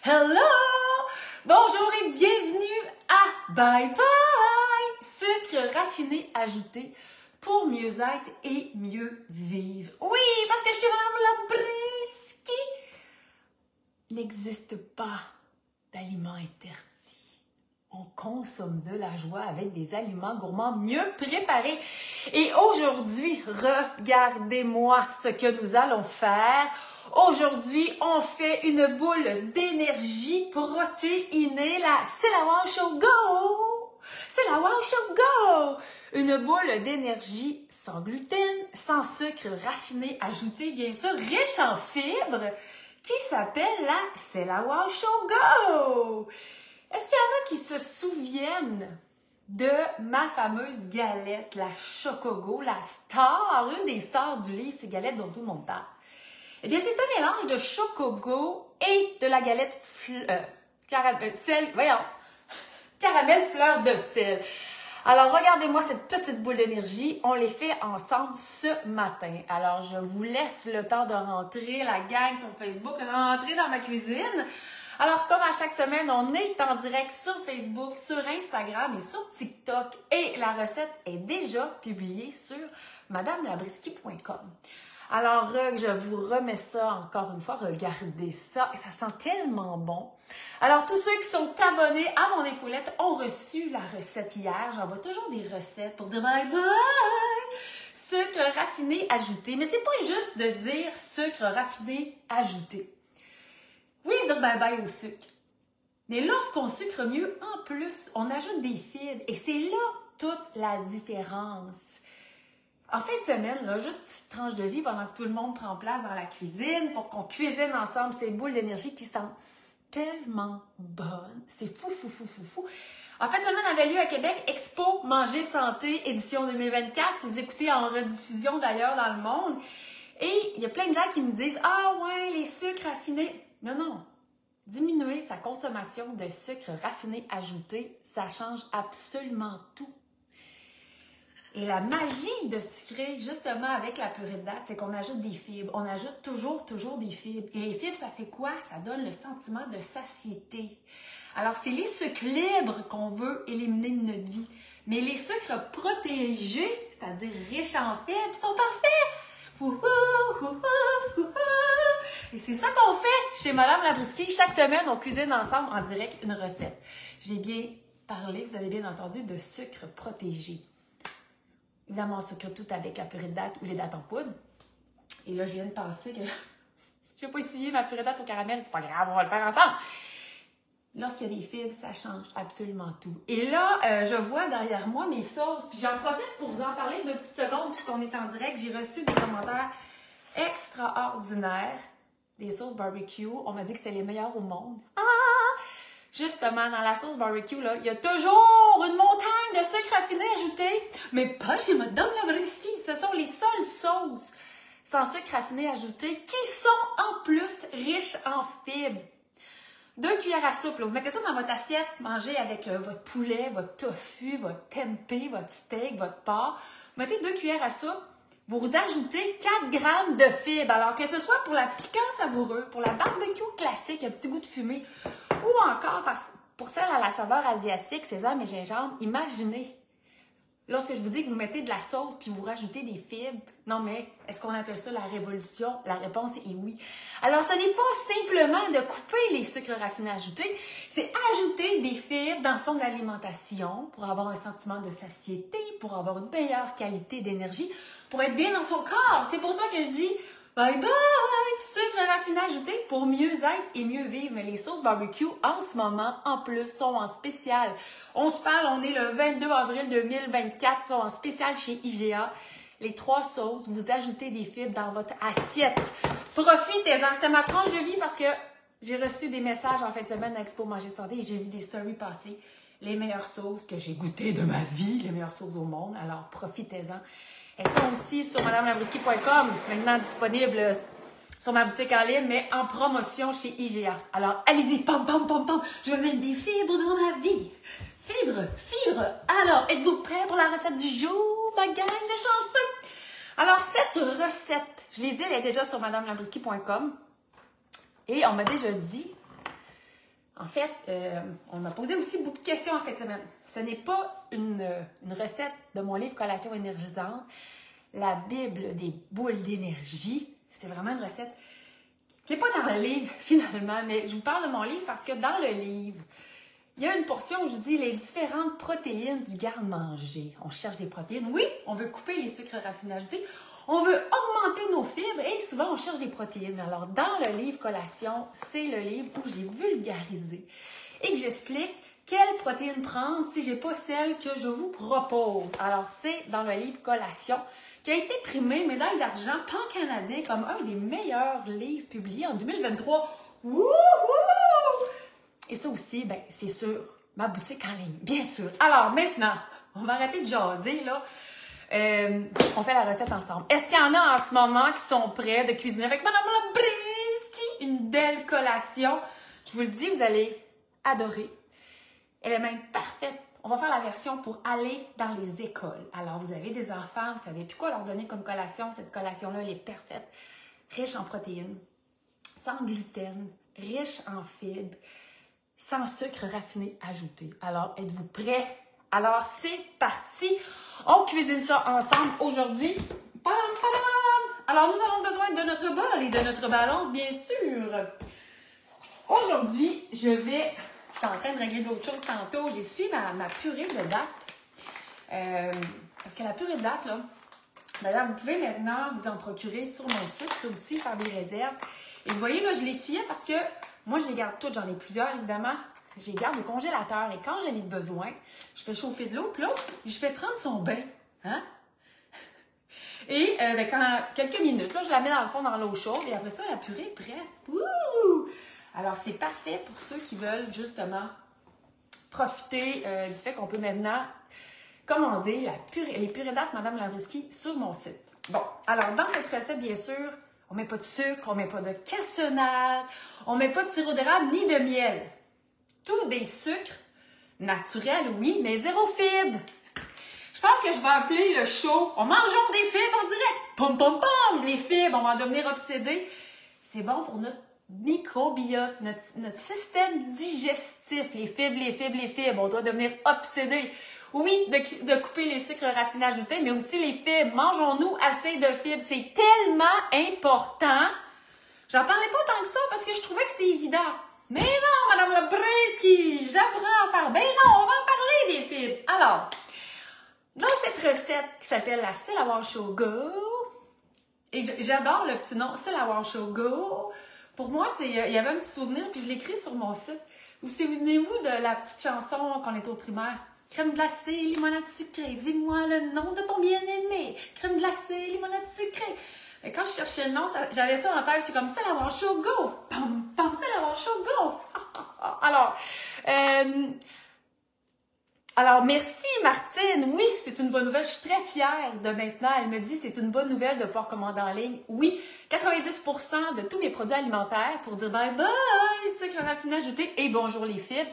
Hello! Bonjour et bienvenue à Bye Bye! Sucre raffiné ajouté pour mieux être et mieux vivre. Oui, parce que chez Madame Labriski, il n'existe pas d'aliments interdits. On consomme de la joie avec des aliments gourmands mieux préparés. Et aujourd'hui, regardez-moi ce que nous allons faire. Aujourd'hui, on fait une boule d'énergie protéinée. C'est la Wow Show Go! C'est la Wow Show Go! Une boule d'énergie sans gluten, sans sucre raffiné ajouté, bien sûr, riche en fibres, qui s'appelle C'est la Wow Show Go! Est-ce qu'il y en a qui se souviennent de ma fameuse galette, la Chocogo, la star, une des stars du livre, ces galettes dont tout le monde parle? Eh bien, c'est un mélange de Chocogo et de la galette caramel fleur de sel. Alors, regardez-moi cette petite boule d'énergie. On les fait ensemble ce matin. Alors, je vous laisse le temps de rentrer, la gang sur Facebook, rentrer dans ma cuisine. Alors, comme à chaque semaine, on est en direct sur Facebook, sur Instagram et sur TikTok. Et la recette est déjà publiée sur madamelabriski.com. Alors, je vous remets ça encore une fois. Regardez ça. Et ça sent tellement bon. Alors, tous ceux qui sont abonnés à mon infolette ont reçu la recette hier. J'envoie toujours des recettes pour dire bye bye. Sucre raffiné ajouté. Mais c'est pas juste de dire sucre raffiné ajouté. Oui, dire bye bye au sucre. Mais lorsqu'on sucre mieux, en plus, on ajoute des fibres. Et c'est là toute la différence. En fin de semaine, là, juste une petite tranche de vie pendant que tout le monde prend place dans la cuisine pour qu'on cuisine ensemble ces boules d'énergie qui sentent tellement bonnes. C'est fou, fou, fou, fou, fou. En fin de semaine avait lieu à Québec Expo Manger Santé édition 2024. Si vous écoutez en rediffusion d'ailleurs dans le monde. Et il y a plein de gens qui me disent « Ah ouais, les sucres raffinés. » Non, non. Diminuer sa consommation de sucre raffiné ajouté, ça change absolument tout. Et la magie de sucrer, justement, avec la purée de date, c'est qu'on ajoute des fibres. On ajoute toujours des fibres. Et les fibres, ça fait quoi? Ça donne le sentiment de satiété. Alors, c'est les sucres libres qu'on veut éliminer de notre vie. Mais les sucres protégés, c'est-à-dire riches en fibres, sont parfaits! Et c'est ça qu'on fait chez Madame Labriski. Chaque semaine, on cuisine ensemble en direct une recette. J'ai bien parlé, vous avez bien entendu, de sucre protégé. Évidemment, on sucre tout avec la purée de date ou les dattes en poudre. Et là, je viens de penser que je n'ai pas essuyé ma purée de date au caramel. C'est pas grave, on va le faire ensemble. Lorsqu'il y a des fibres, ça change absolument tout. Et là, je vois derrière moi mes sauces. Puis j'en profite pour vous en parler 2 petites secondes puisqu'on est en direct. J'ai reçu des commentaires extraordinaires. Des sauces barbecue. On m'a dit que c'était les meilleures au monde. Ah! Justement, dans la sauce barbecue, là, il y a toujours une montagne de sucre raffiné ajouté, mais pas chez Madame Labriski. Ce sont les seules sauces sans sucre raffiné ajouté qui sont en plus riches en fibres. 2 cuillères à soupe, là, vous mettez ça dans votre assiette, mangez avec votre poulet, votre tofu, votre tempeh, votre steak, votre porc. Vous mettez 2 cuillères à soupe, vous ajoutez 4 grammes de fibres. Alors que ce soit pour la piquant savoureux, pour la barbecue classique, un petit goût de fumée, ou encore pour celle à la saveur asiatique, sésame et gingembre, imaginez, lorsque je vous dis que vous mettez de la sauce puis vous rajoutez des fibres, non mais, est-ce qu'on appelle ça la révolution? La réponse est oui. Alors, ce n'est pas simplement de couper les sucres raffinés ajoutés, c'est ajouter des fibres dans son alimentation pour avoir un sentiment de satiété, pour avoir une meilleure qualité d'énergie, pour être bien dans son corps. C'est pour ça que je dis bye bye, sucre raffiné ajouté pour mieux être et mieux vivre. Mais les sauces barbecue, en ce moment, en plus, sont en spécial. On se parle, on est le 22 avril 2024, sont en spécial chez IGA. Les 3 sauces, vous ajoutez des fibres dans votre assiette. Profitez-en. C'était ma tranche de vie parce que j'ai reçu des messages en fin de semaine à Expo Manger Santé et j'ai vu des stories passer. Les meilleures sauces que j'ai goûtées de ma vie, les meilleures sauces au monde. Alors, profitez-en. Elles sont aussi sur madamelabriski.com, maintenant disponibles sur ma boutique en ligne, mais en promotion chez IGA. Alors, allez-y, pam, pam, pam, pam, je vais mettre des fibres dans ma vie. Fibres, fibres. Alors, êtes-vous prêts pour la recette du jour, ma gang de chanceux? Alors, cette recette, je l'ai dit, elle est déjà sur madamelabriski.com. Et on m'a déjà dit En fait, on m'a posé aussi beaucoup de questions en fin de semaine. Ce n'est pas une recette de mon livre Collation énergisante, la Bible des boules d'énergie. C'est vraiment une recette qui n'est pas dans le livre finalement, mais je vous parle de mon livre parce que dans le livre, il y a une portion où je dis les différentes protéines du garde-manger. On cherche des protéines. Oui, on veut couper les sucres raffinés ajoutés. On veut augmenter nos fibres et souvent on cherche des protéines. Alors, dans le livre Collation, c'est le livre où j'ai vulgarisé et que j'explique quelles protéines prendre si j'ai pas celles que je vous propose. Alors, c'est dans le livre Collation qui a été primé médaille d'argent pan-canadien comme un des meilleurs livres publiés en 2023. Wouhou! Et ça aussi, ben, c'est sur ma boutique en ligne, bien sûr. Alors maintenant, on va arrêter de jaser, là. On fait la recette ensemble. Est-ce qu'il y en a en ce moment qui sont prêts de cuisiner avec Madame Labriski? Une belle collation. Je vous le dis, vous allez adorer. Elle est même parfaite. On va faire la version pour aller dans les écoles. Alors, vous avez des enfants, vous savez plus quoi leur donner comme collation. Cette collation-là, elle est parfaite. Riche en protéines, sans gluten, riche en fibres, sans sucre raffiné ajouté. Alors, êtes-vous prêts? Alors, c'est parti! On cuisine ça ensemble aujourd'hui. Padam, padam! Alors, nous avons besoin de notre bol et de notre balance, bien sûr. Aujourd'hui, j'étais en train de régler d'autres choses tantôt. J'ai su ma purée de dattes. Parce que la purée de dattes, là, d'ailleurs, vous pouvez maintenant vous en procurer sur mon site, ça aussi, faire des réserves. Et vous voyez, là, je les essuyais parce que moi, je les garde toutes. J'en ai plusieurs, évidemment. Je les garde au congélateur. Et quand j'en ai besoin, je fais chauffer de l'eau. Puis là, je fais prendre son bain. Hein? Et quand quelques minutes, là, je la mets dans le fond dans l'eau chaude. Et après ça, la purée est prête. Wouh! Alors, c'est parfait pour ceux qui veulent justement profiter du fait qu'on peut maintenant commander les purées dattes Madame Labriski sur mon site. Bon, alors dans cette recette, bien sûr, on met pas de sucre, on met pas de cassonade, on met pas de sirop d'érable ni de miel. Tout des sucres naturels, oui, mais zéro fibre. Je pense que je vais appeler le show « On mangeons des fibres en direct ». Pom, pom, pom! Les fibres, on va en devenir obsédés. C'est bon pour notre microbiote, notre système digestif. Les fibres, les fibres, les fibres. On doit devenir obsédés. Oui, de couper les sucres raffinés ajoutés, mais aussi les fibres. Mangeons-nous assez de fibres? C'est tellement important. J'en parlais pas tant que ça parce que je trouvais que c'était évident. Mais non, Madame Labriski, j'apprends à faire. Ben non, on va en parler des fibres. Alors, dans cette recette qui s'appelle la Syllabare Show Go, et j'adore le petit nom Syllabare Show Go. Pour moi, il y avait un petit souvenir, puis je l'ai écrit sur mon site. Vous souvenez-vous de la petite chanson qu'on était au primaire? Crème glacée, limonade sucrée, dis-moi le nom de ton bien-aimé. Crème glacée, limonade sucrée. Et quand je cherchais le nom, j'avais ça en tête, j'étais comme Syllabare Show Go! Pam, pam, Syllabare Show Go! Alors, merci Martine. Oui, c'est une bonne nouvelle. Je suis très fière de maintenant. Elle me dit c'est une bonne nouvelle de pouvoir commander en ligne. Oui, 90% de tous mes produits alimentaires pour dire bye bye, sucre raffiné ajouté et bonjour les fibres.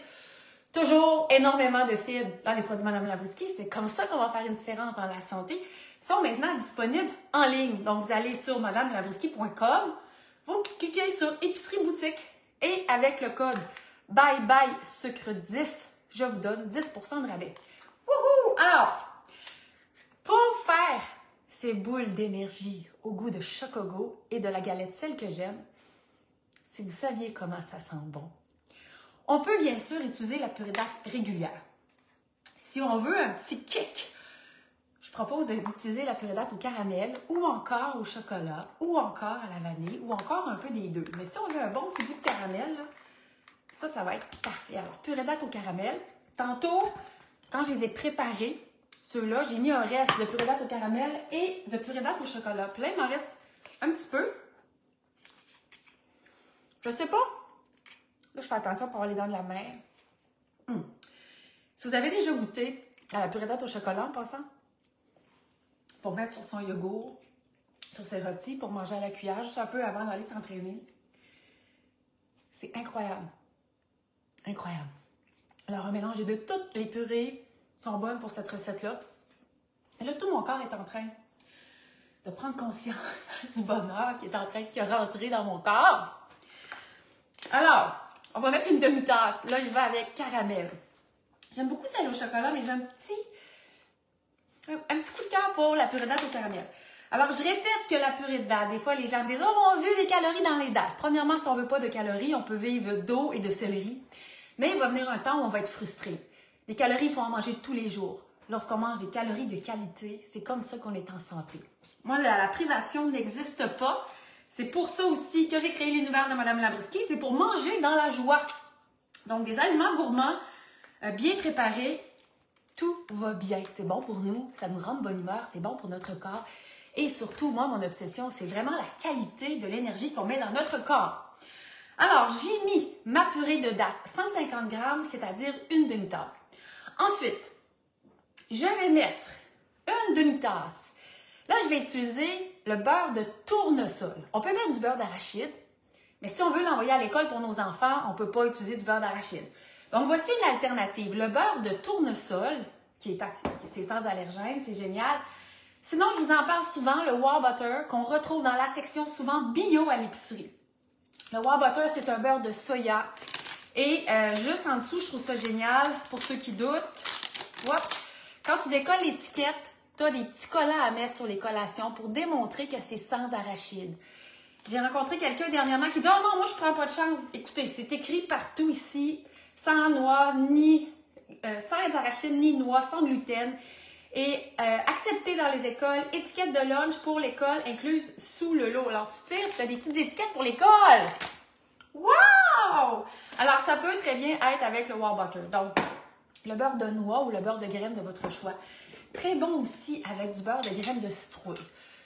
Toujours énormément de fibres dans les produits Madame Labriski. C'est comme ça qu'on va faire une différence dans la santé. Ils sont maintenant disponibles en ligne. Donc, vous allez sur madamelabrisky.com, vous cliquez sur Épicerie Boutique et avec le code Bye Bye Sucre 10, je vous donne 10% de rabais. Wouhou! Alors, pour faire ces boules d'énergie au goût de Chocogo et de la galette celle que j'aime, si vous saviez comment ça sent bon, on peut bien sûr utiliser la purée d'acte régulière. Si on veut un petit kick, je propose d'utiliser la purée d'acte au caramel ou encore au chocolat ou encore à la vanille ou encore un peu des deux. Mais si on veut un bon petit goût de caramel, là, ça va être parfait. Alors, purée d'acte au caramel. Tantôt, quand je les ai préparés, ceux-là, j'ai mis un reste de purée d'acte au caramel et de purée d'acte au chocolat. Puis là, il m'en reste un petit peu. Je sais pas. Là, je fais attention pour avoir les dents de la mer. Si vous avez déjà goûté à la purée d'acte au chocolat en passant, pour mettre sur son yogourt, sur ses rôtis, pour manger à la cuillère, juste un peu avant d'aller s'entraîner, c'est incroyable. Incroyable. Alors, un mélange de toutes les purées sont bonnes pour cette recette-là. Et là, tout mon corps est en train de prendre conscience du bonheur qui est en train de rentrer dans mon corps. Alors, On va mettre une demi-tasse. Là, je vais avec caramel. J'aime beaucoup celle au chocolat, mais j'ai un petit coup de cœur pour la purée de date au caramel. Alors, je répète que la purée de date, des fois, les gens me disent « Oh mon Dieu, des calories dans les dates! » Premièrement, si on ne veut pas de calories, on peut vivre d'eau et de céleri. Mais il va venir un temps où on va être frustré. Des calories, il faut en manger tous les jours. Lorsqu'on mange des calories de qualité, c'est comme ça qu'on est en santé. Moi, la privation n'existe pas. C'est pour ça aussi que j'ai créé l'univers de Mme Labriskie. C'est pour manger dans la joie. Donc, des aliments gourmands, bien préparés, tout va bien. C'est bon pour nous, ça nous rend de bonne humeur, c'est bon pour notre corps. Et surtout, moi, mon obsession, c'est vraiment la qualité de l'énergie qu'on met dans notre corps. Alors, j'ai mis ma purée de date, 150 grammes, c'est-à-dire une demi-tasse. Ensuite, je vais mettre une demi-tasse. Là, je vais utiliser le beurre de tournesol. On peut mettre du beurre d'arachide, mais si on veut l'envoyer à l'école pour nos enfants, on ne peut pas utiliser du beurre d'arachide. Donc, voici une alternative. Le beurre de tournesol, c'est sans allergène, c'est génial. Sinon, je vous en parle souvent, le Wow Butter, qu'on retrouve dans la section souvent bio à l'épicerie. Le Wow Butter, c'est un beurre de soya. Et juste en dessous, je trouve ça génial, pour ceux qui doutent. Oups. Quand tu décolles l'étiquette, tu as des petits collants à mettre sur les collations pour démontrer que c'est sans arachide. J'ai rencontré quelqu'un dernièrement qui dit « Oh non, moi, je prends pas de chance. » Écoutez, c'est écrit partout ici, sans noix, sans arachide, ni noix, sans gluten. Et accepté dans les écoles, étiquette de lunch pour l'école incluse sous le lot. Alors, tu tires, tu as des petites étiquettes pour l'école. Wow! Alors, ça peut très bien être avec le Wow Butter. Donc, le beurre de noix ou le beurre de graines de votre choix. Très bon aussi avec du beurre de graines de citrouille.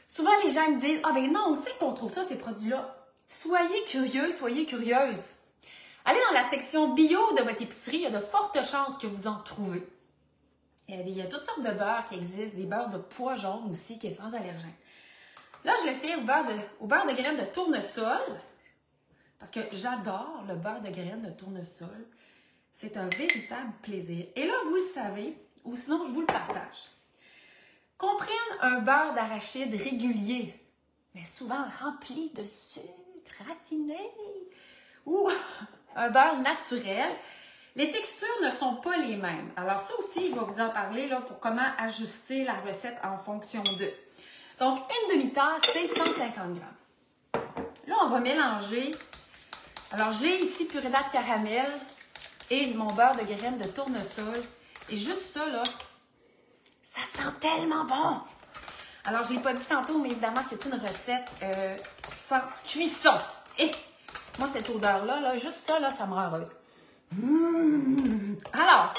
Souvent, les gens me disent « Ah ben non, on sait qu'on trouve ça, ces produits-là. » Soyez curieux, soyez curieuse. Allez dans la section bio de votre épicerie, il y a de fortes chances que vous en trouvez. Il y a toutes sortes de beurres qui existent, des beurres de pois jaunes aussi, qui est sans allergène. Là, je le fais au beurre de graines de tournesol, parce que j'adore le beurre de graines de tournesol. C'est un véritable plaisir. Et là, vous le savez, ou sinon, je vous le partage. Qu'on prenne un beurre d'arachide régulier, mais souvent rempli de sucre raffiné, ou un beurre naturel, les textures ne sont pas les mêmes. Alors ça aussi, je vais vous en parler là, pour comment ajuster la recette en fonction d'eux. Donc, une demi-tasse, c'est 150 grammes. Là, on va mélanger. Alors, j'ai ici purée de caramel et mon beurre de graines de tournesol. Et juste ça, là, ça sent tellement bon! Alors, je ne l'ai pas dit tantôt, mais évidemment, c'est une recette sans cuisson. Et moi, cette odeur-là, là, juste ça, là, ça me rend heureuse. Alors,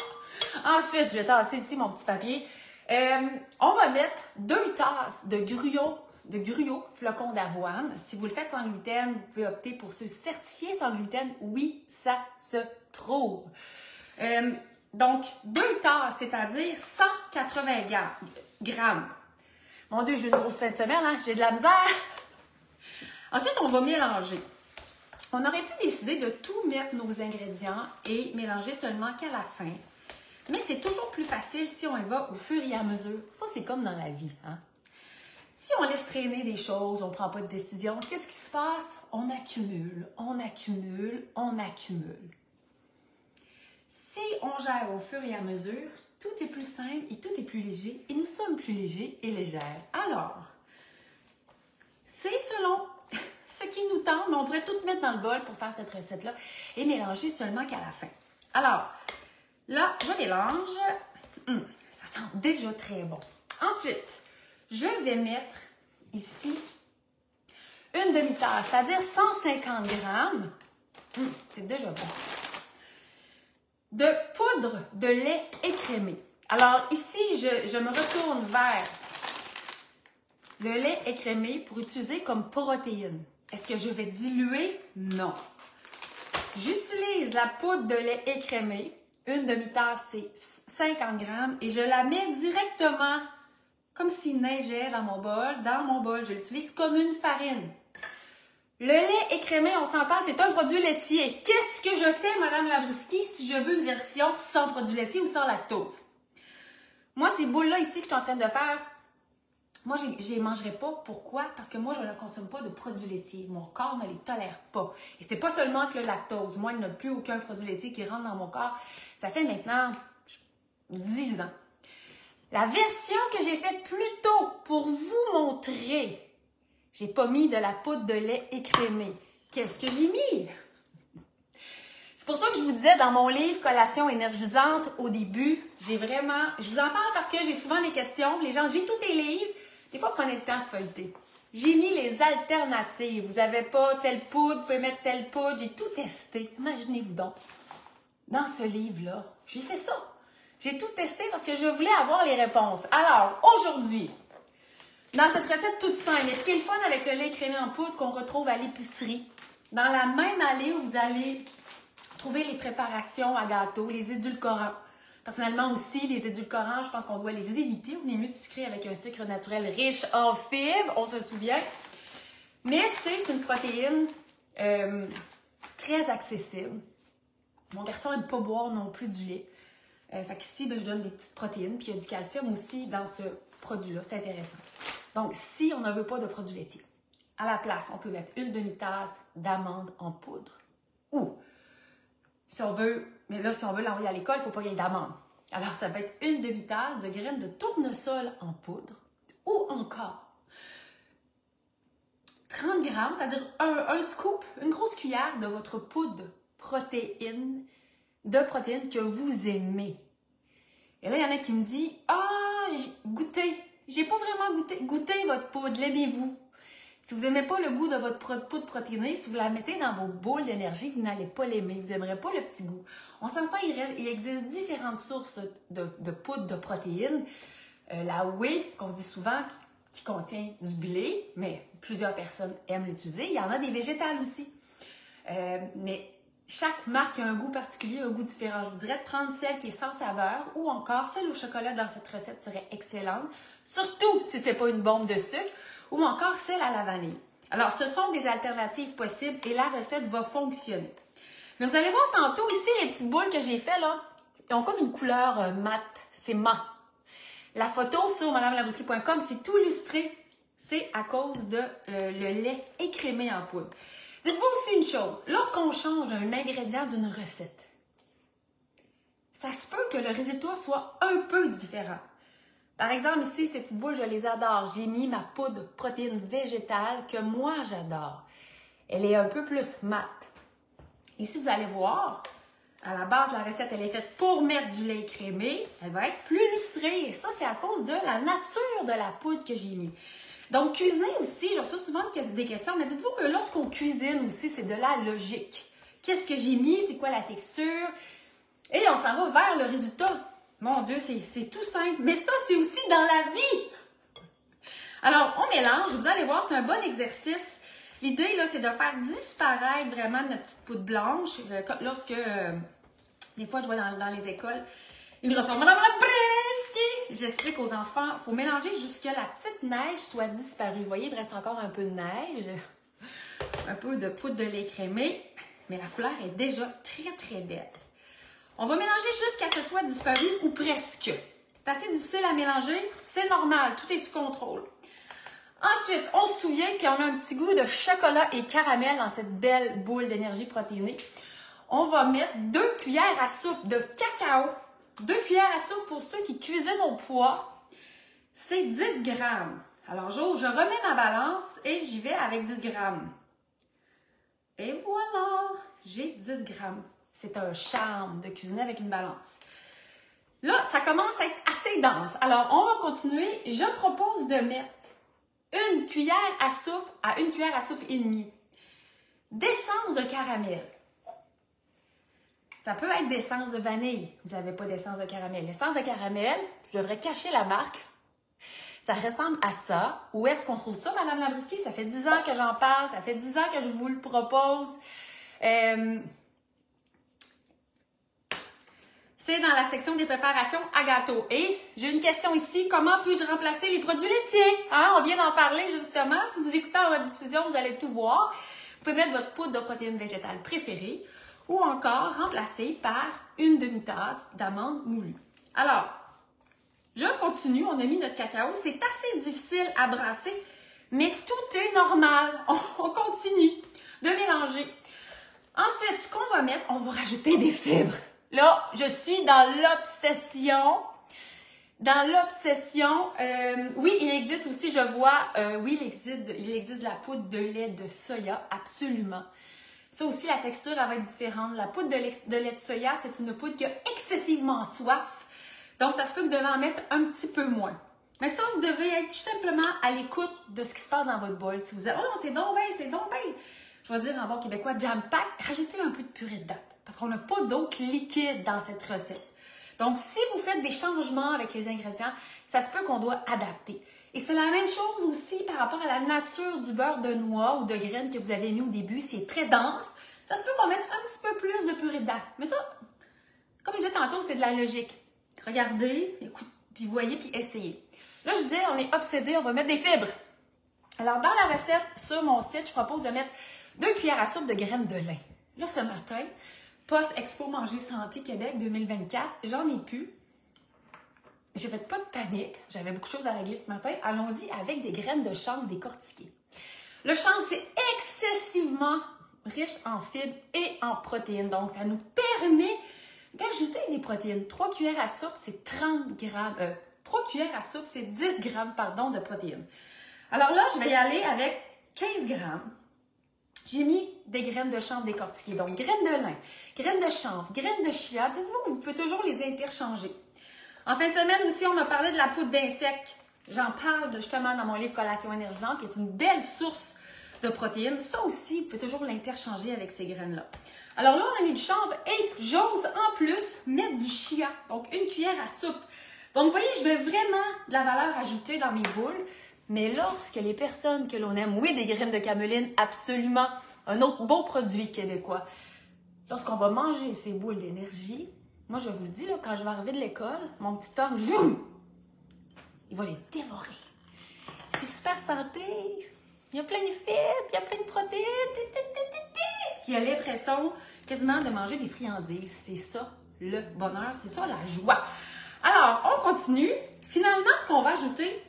ensuite, je vais tasser ici mon petit papier. On va mettre 2 tasses de gruau flocons d'avoine. Si vous le faites sans gluten, vous pouvez opter pour ceux certifiés sans gluten. Oui, ça se trouve. Donc, 2 tasses, c'est-à-dire 180 grammes. Mon Dieu, j'ai une grosse fin de semaine, hein? J'ai de la misère. Ensuite, on va mélanger. On aurait pu décider de tout mettre nos ingrédients et mélanger seulement qu'à la fin. Mais c'est toujours plus facile si on y va au fur et à mesure. Ça, c'est comme dans la vie, hein? Si on laisse traîner des choses, on ne prend pas de décision, qu'est-ce qui se passe? On accumule, on accumule, on accumule. Si on gère au fur et à mesure, tout est plus simple et tout est plus léger et nous sommes plus légers et légères. Alors, c'est selon ce qui nous tente, mais on pourrait tout mettre dans le bol pour faire cette recette-là et mélanger seulement qu'à la fin. Alors, là, je mélange. Ça sent déjà très bon. Ensuite, je vais mettre ici une demi-tasse, c'est-à-dire 150 grammes. C'est déjà bon. De poudre de lait écrémé. Alors ici, je me retourne vers le lait écrémé pour utiliser comme protéine. Est-ce que je vais diluer? Non. J'utilise la poudre de lait écrémé. Une demi-tasse, c'est 50 grammes. Et je la mets directement, comme s'il neigeait dans mon bol. Dans mon bol, je l'utilise comme une farine. Le lait écrémé, on s'entend, c'est un produit laitier. Qu'est-ce que je fais, Mme Labriskie, si je veux une version sans produit laitier ou sans lactose? Moi, ces boules-là ici que je suis en train de faire, Moi, je les mangerai pas. Pourquoi? Parce que moi, je ne consomme pas de produits laitiers. Mon corps ne les tolère pas. Et c'est pas seulement que le lactose. Moi, il n'y a plus aucun produit laitier qui rentre dans mon corps. Ça fait maintenant 10 ans. La version que j'ai faite plus tôt pour vous montrer, j'ai pas mis de la poudre de lait écrémé. Qu'est-ce que j'ai mis? C'est pour ça que je vous disais dans mon livre Collation énergisante au début, je vous en parle parce que j'ai souvent des questions. Les gens, j'ai tous tes livres. Des fois, prenez le temps de feuilleter. J'ai mis les alternatives. Vous n'avez pas telle poudre, vous pouvez mettre telle poudre. J'ai tout testé. Imaginez-vous donc. Dans ce livre-là, j'ai fait ça. J'ai tout testé parce que je voulais avoir les réponses. Alors, aujourd'hui, dans cette recette toute simple, et ce qui est le fun avec le lait écrémé en poudre qu'on retrouve à l'épicerie, dans la même allée où vous allez trouver les préparations à gâteau, les édulcorants. Personnellement aussi, les édulcorants, je pense qu'on doit les éviter. On est mieux de sucrer avec un sucre naturel riche en fibres, on se souvient. Mais c'est une protéine très accessible. Mon garçon n'aime pas boire non plus du lait. Fait qu'ici, je donne des petites protéines, puis il y a du calcium aussi dans ce produit-là. C'est intéressant. Donc, si on ne veut pas de produits laitiers, à la place, on peut mettre une demi-tasse d'amandes en poudre. Ou, si on veut l'envoyer à l'école, il ne faut pas qu'il y ait d'amandes. Alors, ça peut être une demi-tasse de graines de tournesol en poudre. Ou encore, 30 grammes, c'est-à-dire un scoop, une grosse cuillère de votre poudre de protéines que vous aimez. Et là, il y en a qui me disent « Ah, goûtez, j'ai pas vraiment goûté. Goûtez votre poudre, l'aimez-vous. » Si vous n'aimez pas le goût de votre poudre protéinée, si vous la mettez dans vos boules d'énergie, vous n'allez pas l'aimer, vous n'aimerez pas le petit goût. On s'entend, il existe différentes sources de poudre de protéines. La whey, qu'on dit souvent, qui contient du blé, mais plusieurs personnes aiment l'utiliser. Il y en a des végétales aussi. Mais chaque marque a un goût particulier, un goût différent. Je vous dirais de prendre celle qui est sans saveur ou encore celle au chocolat dans cette recette serait excellente, surtout si ce n'est pas une bombe de sucre, ou encore celle à la vanille. Alors, ce sont des alternatives possibles et la recette va fonctionner. Mais vous allez voir tantôt ici, les petites boules que j'ai faites, là, ils ont comme une couleur mate, c'est mat. La photo sur madamelabrisky.com, c'est tout illustré. C'est à cause de le lait écrémé en poudre. Dites-vous aussi une chose, lorsqu'on change un ingrédient d'une recette, ça se peut que le résultat soit un peu différent. Par exemple, ici, ces petites boules, je les adore. J'ai mis ma poudre de protéines végétales que moi, j'adore. Elle est un peu plus mate. Ici, vous allez voir, à la base, la recette, elle est faite pour mettre du lait écrémé. Elle va être plus lustrée. Et ça, c'est à cause de la nature de la poudre que j'ai mis. Donc, cuisiner aussi, je reçois souvent des questions, mais dites-vous que lorsqu'on cuisine aussi, c'est de la logique. Qu'est-ce que j'ai mis? C'est quoi la texture? Et on s'en va vers le résultat. Mon Dieu, c'est tout simple. Mais ça, c'est aussi dans la vie. Alors, on mélange. Vous allez voir, c'est un bon exercice. L'idée, là, c'est de faire disparaître vraiment notre petite poudre blanche. Lorsque, des fois, je vois dans les écoles, ils reçoivent « Madame Labrisky !» J'explique aux enfants, il faut mélanger jusqu'à la petite neige soit disparue. Vous voyez, il reste encore un peu de neige, un peu de poudre de lait écrémé, mais la couleur est déjà très, très belle. On va mélanger jusqu'à ce que ce soit disparu ou presque. C'est assez difficile à mélanger, c'est normal, tout est sous contrôle. Ensuite, on se souvient qu'on a un petit goût de chocolat et caramel dans cette belle boule d'énergie protéinée. On va mettre 2 cuillères à soupe de cacao. 2 cuillères à soupe pour ceux qui cuisinent au poids, c'est 10 grammes. Alors, je remets ma balance et j'y vais avec 10 grammes. Et voilà, j'ai 10 grammes. C'est un charme de cuisiner avec une balance. Là, ça commence à être assez dense. Alors, on va continuer. Je propose de mettre 1 cuillère à soupe à 1 cuillère à soupe et demie d'essence de caramel. Ça peut être d'essence de vanille. Vous n'avez pas d'essence de caramel. L'essence de caramel, je devrais cacher la marque. Ça ressemble à ça. Où est-ce qu'on trouve ça, Madame Labrisky? Ça fait 10 ans que j'en parle. Ça fait 10 ans que je vous le propose. C'est dans la section des préparations à gâteau. Et j'ai une question ici. Comment puis-je remplacer les produits laitiers? Hein? On vient d'en parler justement. Si vous écoutez en rediffusion, vous allez tout voir. Vous pouvez mettre votre poudre de protéines végétales préférée ou encore remplacer par une demi-tasse d'amandes moulues. Alors, Je continue, on a mis notre cacao. C'est assez difficile à brasser, mais tout est normal. On continue de mélanger. Ensuite, ce qu'on va mettre, on va rajouter des fibres. Là, je suis dans l'obsession. Oui, il existe aussi, je vois, oui, il existe de la poudre de lait de soya, absolument. Ça aussi, la texture, elle va être différente. La poudre de lait de soya, c'est une poudre qui a excessivement soif. Donc, ça se peut que vous devez en mettre un petit peu moins. Mais ça, vous devez être tout simplement à l'écoute de ce qui se passe dans votre bol. Si vous êtes, oh non, c'est donc bien. Je vais dire en bon québécois, jam pack, rajoutez un peu de purée de date. Parce qu'on n'a pas d'autre liquide dans cette recette. Donc, si vous faites des changements avec les ingrédients, ça se peut qu'on doit adapter. Et c'est la même chose aussi par rapport à la nature du beurre de noix ou de graines que vous avez mis au début. C'est très dense. Ça se peut qu'on mette un petit peu plus de purée de date. Mais ça, comme je disais tantôt, c'est de la logique. Regardez, écoute, puis voyez, puis essayez. Là, je disais, on est obsédé, on va mettre des fibres. Alors, dans la recette, sur mon site, je propose de mettre 2 cuillères à soupe de graines de lin. Là, ce matin, post-Expo Manger Santé Québec 2024, j'en ai plus. J'ai fait pas de panique. J'avais beaucoup de choses à régler ce matin. Allons-y avec des graines de chanvre décortiquées. Le chanvre, c'est excessivement riche en fibres et en protéines. Donc, ça nous permet d'ajouter des protéines. 3 cuillères à soupe, c'est 30 grammes. 3 cuillères à soupe, c'est 10 grammes, pardon, de protéines. Alors là, je vais y aller avec 15 grammes. J'ai mis des graines de chanvre décortiquées. Donc, graines de lin, graines de chanvre, graines de chia. Dites-vous, vous pouvez toujours les interchanger. En fin de semaine aussi, on m'a parlé de la poudre d'insectes. J'en parle justement dans mon livre Collation énergisante, qui est une belle source de protéines. Ça aussi, vous pouvez toujours l'interchanger avec ces graines-là. Alors là, on a mis du chanvre et j'ose en plus mettre du chia. Donc, 1 cuillère à soupe. Donc, vous voyez, je mets vraiment de la valeur ajoutée dans mes boules. Mais lorsque les personnes que l'on aime, oui, des graines de cameline, absolument, un autre beau produit québécois. Lorsqu'on va manger ces boules d'énergie, moi, je vous le dis, là, quand je vais arriver de l'école, mon petit homme, il va les dévorer. C'est super santé. Il y a plein de fibres, il y a plein de protéines. Puis il y a l'impression quasiment de manger des friandises. C'est ça, le bonheur. C'est ça, la joie. Alors, on continue. Finalement, ce qu'on va ajouter,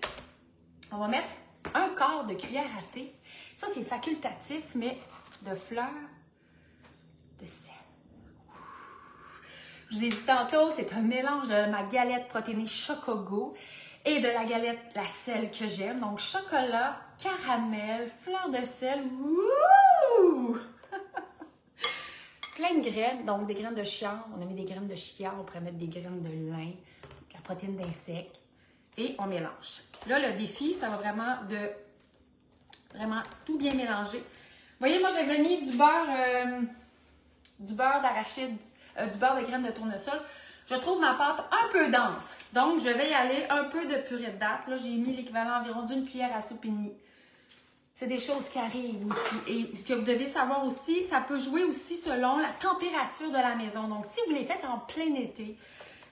on va mettre 1/4 de cuillère à thé. Ça, c'est facultatif, mais de fleurs de sel. Je vous ai dit tantôt, c'est un mélange de ma galette protéinée Chocogo et de la galette La Sel que j'aime. Donc, chocolat, caramel, fleurs de sel. Wouh! Plein de graines, donc des graines de chia. On a mis des graines de chia, on pourrait mettre des graines de lin, de la protéine d'insectes. Et on mélange. Là, le défi, ça va vraiment de tout bien mélanger. Vous voyez, moi, j'avais mis du beurre d'arachide, du beurre de graines de tournesol. Je trouve ma pâte un peu dense. Donc, je vais y aller un peu de purée de date. Là, j'ai mis l'équivalent environ d'1 cuillère à soupe et demie. C'est des choses qui arrivent aussi. Et que vous devez savoir aussi, ça peut jouer aussi selon la température de la maison. Donc, si vous les faites en plein été,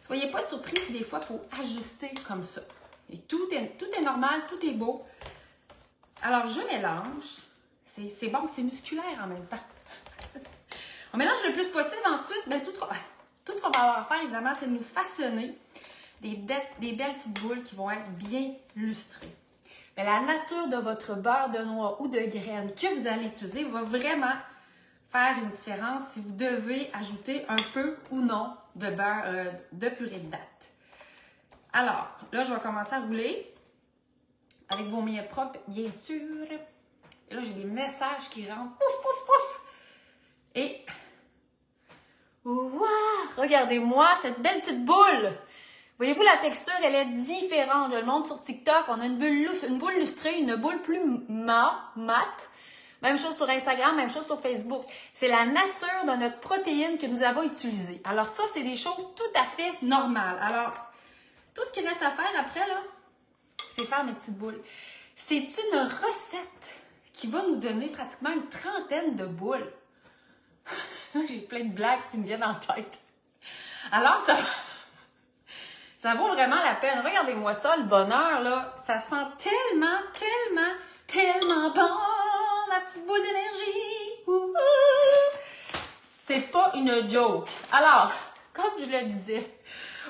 soyez pas surpris si des fois, il faut ajuster comme ça. Et tout est normal, tout est beau. Alors, je mélange. C'est bon, c'est musculaire en même temps. On mélange le plus possible. Ensuite, bien, tout ce qu'on va avoir à faire, évidemment, c'est de nous façonner des belles petites boules qui vont être bien lustrées. Mais la nature de votre beurre de noix ou de graines que vous allez utiliser va vraiment faire une différence si vous devez ajouter un peu ou non de beurre, de purée de date. Alors, là, je vais commencer à rouler avec vos mains propres, bien sûr. Et là, j'ai des messages qui rentrent. Pouf, pouf, pouf! Et, wow! Regardez-moi cette belle petite boule! Voyez-vous, la texture, elle est différente. Je le montre sur TikTok. On a une boule lustrée, une boule plus mate. Même chose sur Instagram, même chose sur Facebook. C'est la nature de notre protéine que nous avons utilisée. Alors ça, c'est des choses tout à fait normales. Alors, tout ce qui reste à faire après, là, c'est faire mes petites boules. C'est une recette qui va nous donner pratiquement une trentaine de boules. Là, j'ai plein de blagues qui me viennent en tête. Alors, ça vaut vraiment la peine. Regardez-moi ça, le bonheur, là. Ça sent tellement, tellement, tellement bon, ma petite boule d'énergie. C'est pas une joke. Alors, comme je le disais,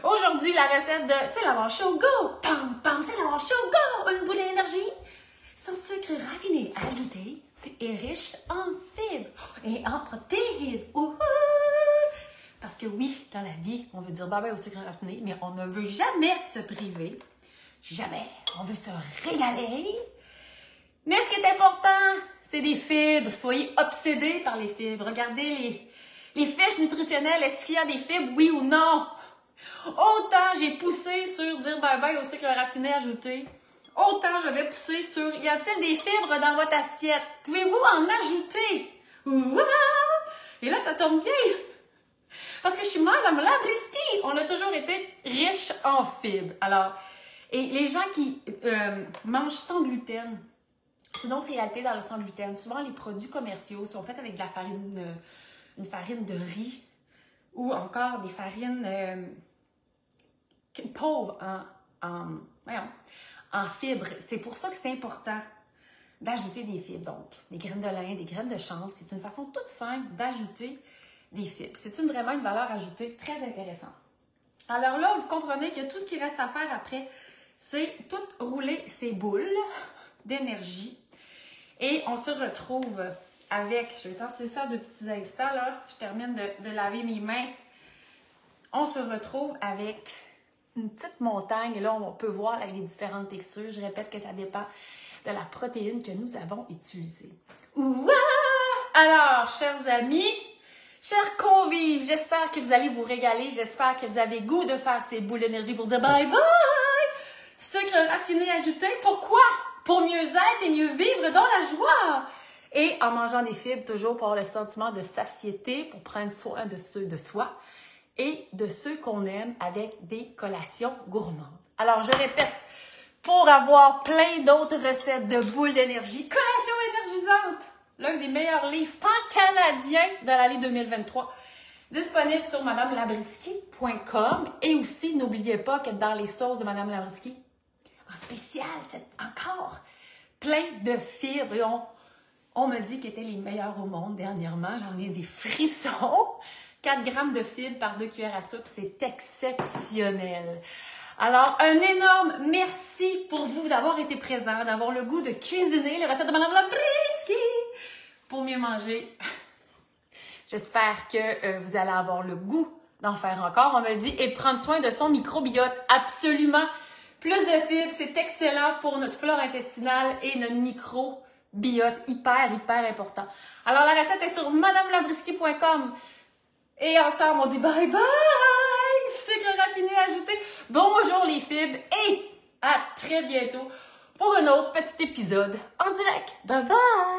Aujourd'hui, la recette de c'est la chaud go! Pam pam, c'est la chaud go! Une boule d'énergie sans sucre raffiné ajouté et riche en fibres et en protéines. Ouhou! Parce que oui, dans la vie, on veut dire bye bye au sucre raffiné, mais on ne veut jamais se priver. Jamais. On veut se régaler. Mais ce qui est important, c'est des fibres. Soyez obsédés par les fibres. Regardez les fiches nutritionnelles. Est-ce qu'il y a des fibres, oui ou non? Autant j'ai poussé sur dire bye-bye au sucre raffiné ajouté, autant je vais pousser sur y a-t-il des fibres dans votre assiette? Pouvez-vous en ajouter? Ouah! Et là, ça tombe bien. Parce que je suis Madame Labriski. On a toujours été riche en fibres. Alors, et les gens qui mangent sans gluten, c'est une autre réalité dans le sans gluten. Souvent, les produits commerciaux sont faits avec de la farine, une farine de riz ou encore des farines pauvres en fibres. C'est pour ça que c'est important d'ajouter des fibres. Donc, des graines de lin, des graines de chanvre, c'est une façon toute simple d'ajouter des fibres. C'est vraiment une valeur ajoutée très intéressante. Alors là, vous comprenez que tout ce qui reste à faire après, c'est tout rouler ces boules d'énergie. Et on se retrouve avec, je vais tasser ça de petits instants, là. Je termine de laver mes mains. On se retrouve avec une petite montagne. Et là, on peut voir les différentes textures. Je répète que ça dépend de la protéine que nous avons utilisée. Ouah! Alors, chers amis, chers convives, j'espère que vous allez vous régaler. J'espère que vous avez goût de faire ces boules d'énergie pour dire bye bye! Sucre raffiné ajouté. Pourquoi? Pour mieux être et mieux vivre dans la joie. Et en mangeant des fibres, toujours pour avoir le sentiment de satiété, pour prendre soin de ceux de soi et de ceux qu'on aime avec des collations gourmandes. Alors, je répète, pour avoir plein d'autres recettes de boules d'énergie, Collation énergisante, l'un des meilleurs livres pan-canadiens de l'année 2023, disponible sur madamelabriski.com. Et aussi, n'oubliez pas que dans les sauces de Madame Labriski, en spécial, c'est encore plein de fibres. Et on me dit qu'elles étaient les meilleures au monde dernièrement. J'en ai des frissons. 4 grammes de fibres par 2 cuillères à soupe, c'est exceptionnel. Alors, un énorme merci pour vous d'avoir été présent, d'avoir le goût de cuisiner les recettes de Madame Labriski pour mieux manger. J'espère que vous allez avoir le goût d'en faire encore, on me dit, et prendre soin de son microbiote. Absolument. Plus de fibres, c'est excellent pour notre flore intestinale et notre microbiote. Hyper, hyper important. Alors, la recette est sur madamelabriski.com. Et ensemble, on dit bye bye! Sucre raffiné ajouté. Bonjour les fibres et à très bientôt pour un autre petit épisode en direct. Bye bye!